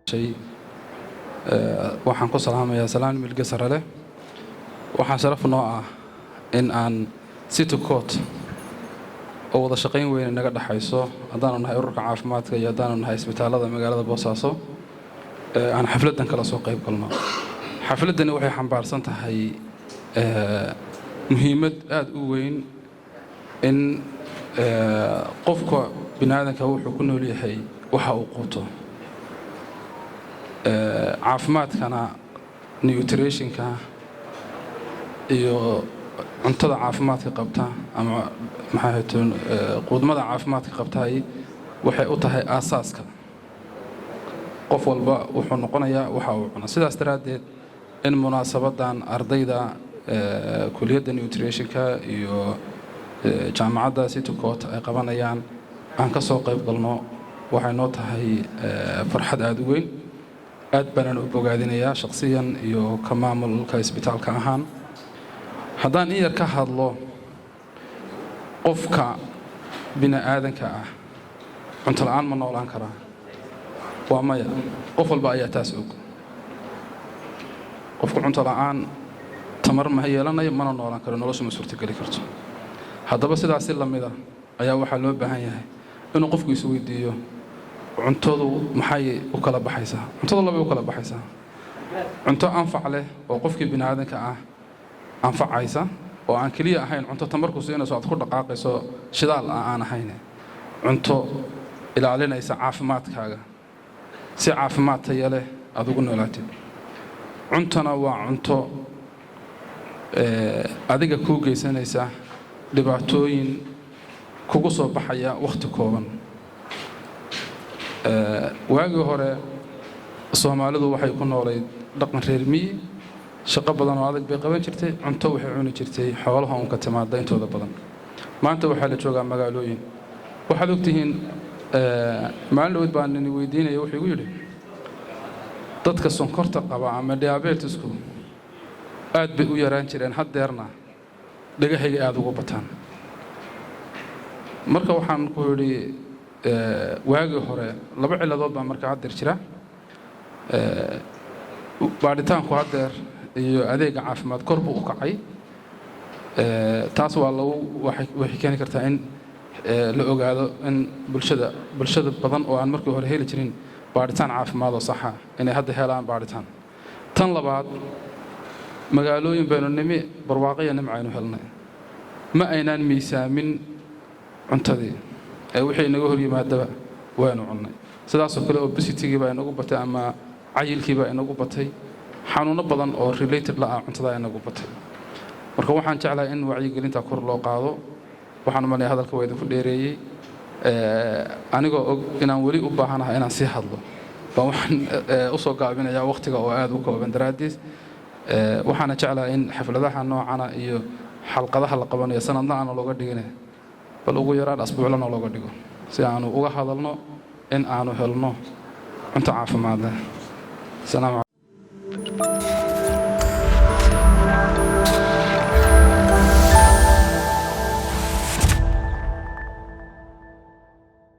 شيء waxaan ku salaamayaa salaan milga sare leh waxaan sharaf noo ah in aan city court oo wada shaqayn weyn naga dhaxayso hadaan nahay ururka caafimaadka iyo hadaan nahay isbitaalada magaalada Boosaaso aan xafladan kala soo qayb galno xafladani waxay xambaarsan tahay muhiimad aad u weyn in qofka bini'aadanka wuxuu ku nool yahay waxa uu qabto caafimaadkana nutritionka iyo cuntada caafimaadka qabta ama maxay quudmada caafimaadka qabtay waxay u tahay aasaaska qof walba wuxuu noqonayaa waxa uu cuno sidaas daraadeed in munaasabadan ardayda kulliyadda nutritionka iyo jaamacadda City Court ay qabanayaan aan ka soo qayb galno waxay noo tahay farxad aad u weyn aad baan u bogaadinayaa shakhsiyan iyo ka maamulka isbitaalka ahaan haddaan in yar ka hadlo qofka bini'aadanka ah cunto la'aan ma noolaan karaa waa maya qof walba ayaa taas og qofka cunto la'aan tamar ma yeelanayo mana noolaan karo noloshu ma suurtageli karto haddaba sidaas la mid ah ayaa waxaa loo baahan yahay inuu qofku isu weydiiyo cuntadu maxay u kala baxaysaa cuntada laba u kala baxaysaa cunto anfac leh oo qofkii bini'aadanka ah anfacaysa oo aan kaliya ahayn cunto tamarku siinayso aad ku dhaqaaqayso shidaal aan ahayn cunto ilaalinaysa caafimaadkaaga si caafimaad tayo leh aad ugu noolaatid cuntana waa cunto adiga ku geysanaysa dhibaatooyin kugu soo baxaya waqti kooban waagii hore Soomaalidu waxay ku noolayd dhaqan reer miyi shaqo badan oo adag bay qaban jirtay cunto waxay cuni jirtay xoolaha uun ka timaada intooda badan maanta waxaa la joogaa magaalooyin waxaad ogtihiin maalin dhow baan nin weydiinaya wuxuu igu yiri dadka sonkorta qaba ama diabetesku aad bay u yaraan jireen haddeerna dhagahayga aad ugu bataan marka waxaan ku yiri waagii hore laba ciladood baa marka haddeer jira baaritaanku haddeer iyo adeega caafimaad kor buu u kacay taas waa waxay keeni kartaa in la ogaado in bulshada badan oo aan markii hore heli jirin baaritaan caafimaad oo sax ah inay hadda helaan baaritaan tan labaad magaalooyin baynu nimi barwaaqo iyo nimcaynu helnay ma aynaan miisaamin cuntadii wixii inaga hor yimaadaba waanu cunnay sidaas oo kale obesity baa inagu batay ama cayilkii baa inagu batay xanuuno badan oo related la ah cuntada inagu batay marka waxaan jeclahay in wacyigelinta kor loo qaado waxaan umaleeyahay hadalka wayda ku dheereeyay anigoo og inaan weli u baahanahay inaan sii hadlo baan waxaan u soo gaabinayaa waqtiga oo aad u kooban daraadiis waxaana jeclahay in xafladaha noocana iyo xalqadaha la qabanayo sanadna aan looga dhigin bal ugu yaraan asbuuclana looga dhigo si aanu uga hadalno in aanu helno cunto caafimaad leh.